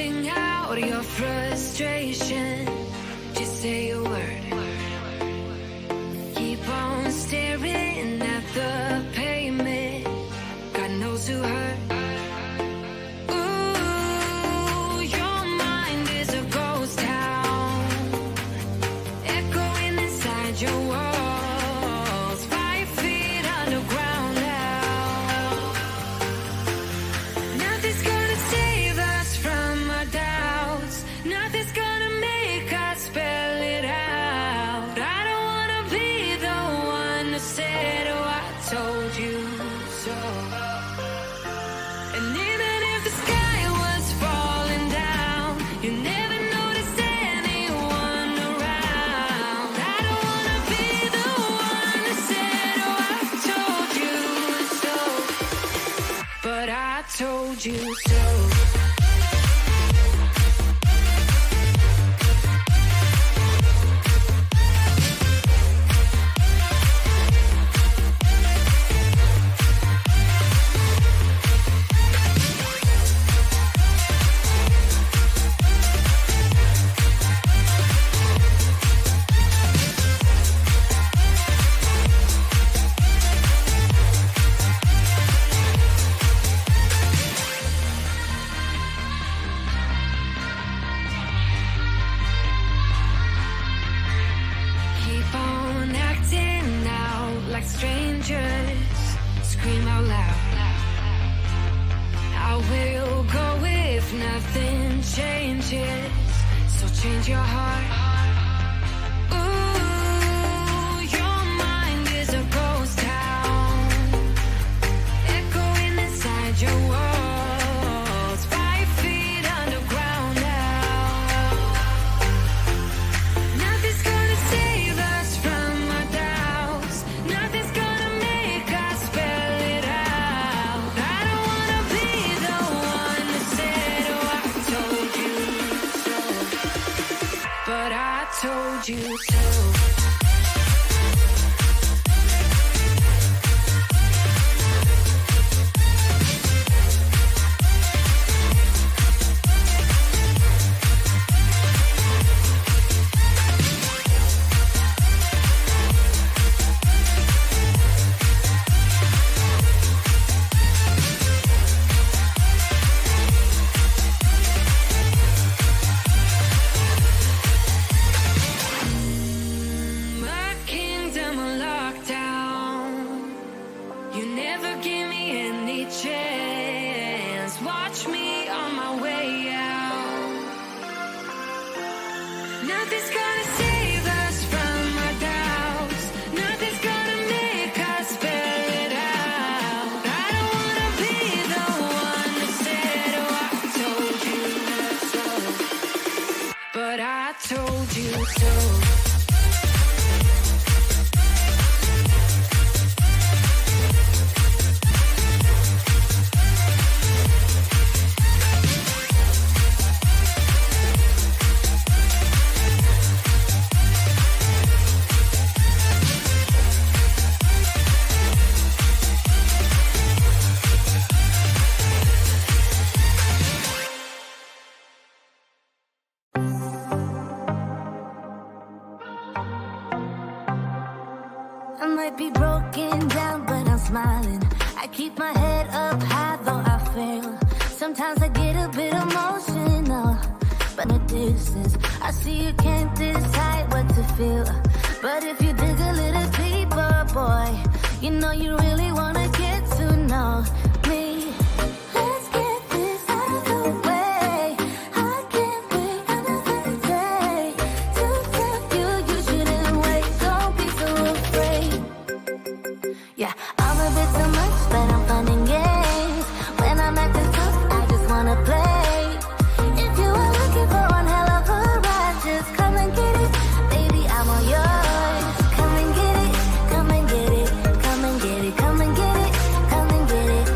letting out your frustration. Just say a word. Keep on staring at the pavement. God knows who hurt. Ooh, your mind is a ghost town, echoing inside your walls, 5 feet underground now. Nothing's gonna save us from our doubts. Nothing's gonna make us spell it out. I don't wanna be the one who said, oh, I told you so. And even if the sky was falling down, you never noticed anyone around. I don't wanna be the one who said, oh, I told you so. But I told you so. Keep on acting out like strangers. Scream out loud. I will go if nothing changes. So change your heart. Ooh, your mind is a ghost town, echoing inside your walls, 5 feet underground now. Nothing's gonna save us from our doubts. Nothing's gonna make us spell it out. I don't wanna be the one who said, oh, I told you so. But I told you so. My kingdom on lockdown. You never give me any chance. Watch me on my way out. Nothing's gonna save us from our doubts. Nothing's gonna make us spell it out. I don't wanna be the one who said, oh, I told you so. But I told you so. I might be broken down, but I'm smiling. I keep my head up high, though I fail. Sometimes I get a bit emotional, but in the distance, I see you can't decide what to feel. But if you dig a little deeper, boy, you know you really wanna get to know me. Let's get this out of the way. I can't wait another day to tell you you shouldn't wait. Don't be so afraid. Yeah, I'm a bit too much, but I'm fun and games. When I'm acting tough, I just wanna play. If you are looking for one hell of a ride, just come and get it. Baby, I'm all yours. Come and get it, come and get it, come and get it, come and get it, come and get it.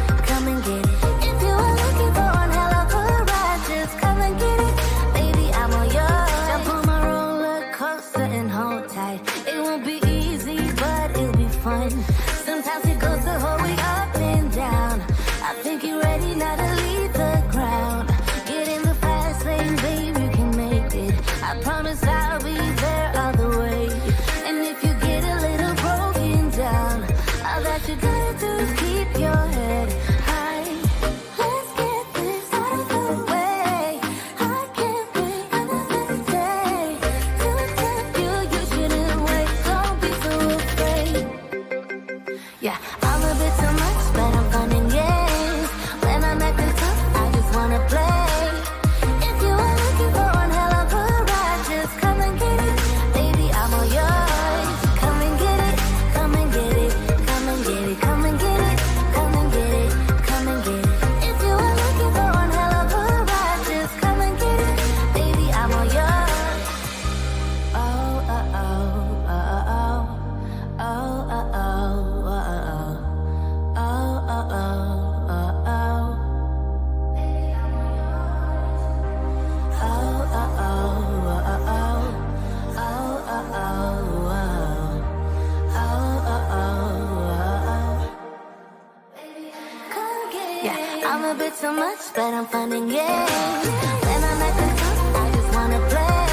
a bit too much, but I'm finding games. When I'm at the top, I just wanna play.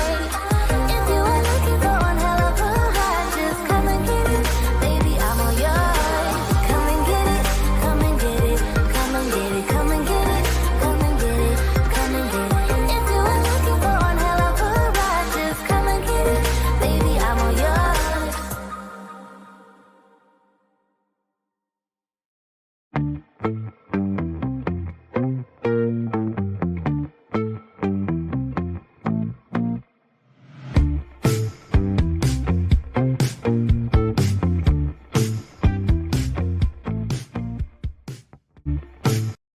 If you are looking for one hell of a ride, just come and get it, baby, I'm all yours. Come and get it, come and get it, come and get it, come and get it, come and get it, come and get it. If you are looking for one hell of a ride, just come and get it, baby, I'm all yours.